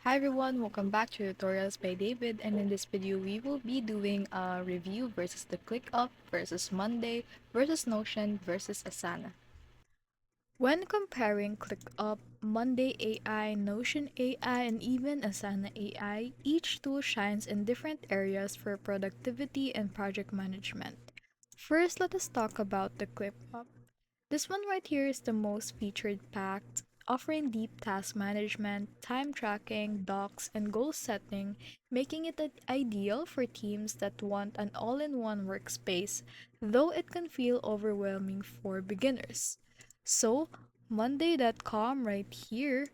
Hi everyone, welcome back to Tutorials by David, and in this video we will be doing a review versus the ClickUp versus Monday versus Notion versus Asana. When comparing ClickUp, Monday AI, Notion AI, and even Asana AI, each tool shines in different areas for productivity and project management. First, let us talk about the ClickUp. This one right here is the most featured packed, offering deep task management, time tracking, docs, and goal setting, making it ideal for teams that want an all in one workspace, though it can feel overwhelming for beginners. So, Monday.com right here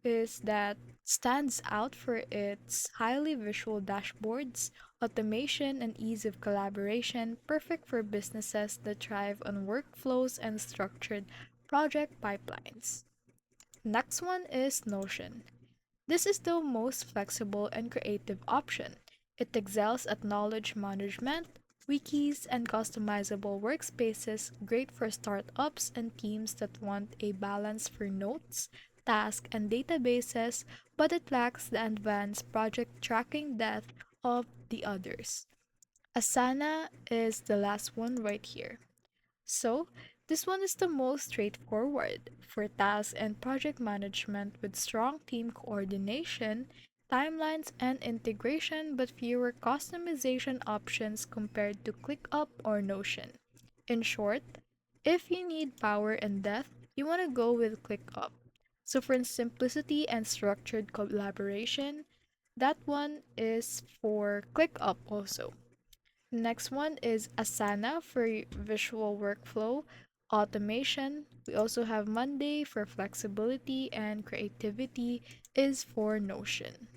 is that stands out for its highly visual dashboards, automation, and ease of collaboration, perfect for businesses that thrive on workflows and structured project pipelines. Next one is Notion. This is the most flexible and creative option. It excels at knowledge management, wikis, and customizable workspaces, great for startups and teams that want a balance for notes, tasks, and databases, but it lacks the advanced project tracking depth of the others. Asana is the last one right here. So, this one is the most straightforward for task and project management with strong team coordination, timelines, and integration, but fewer customization options compared to ClickUp or Notion. In short, if you need power and depth, you want to go with ClickUp. So, for simplicity and structured collaboration, that one is for ClickUp also. Next one is Asana for visual workflow automation. We also have Monday for flexibility, and creativity is for Notion.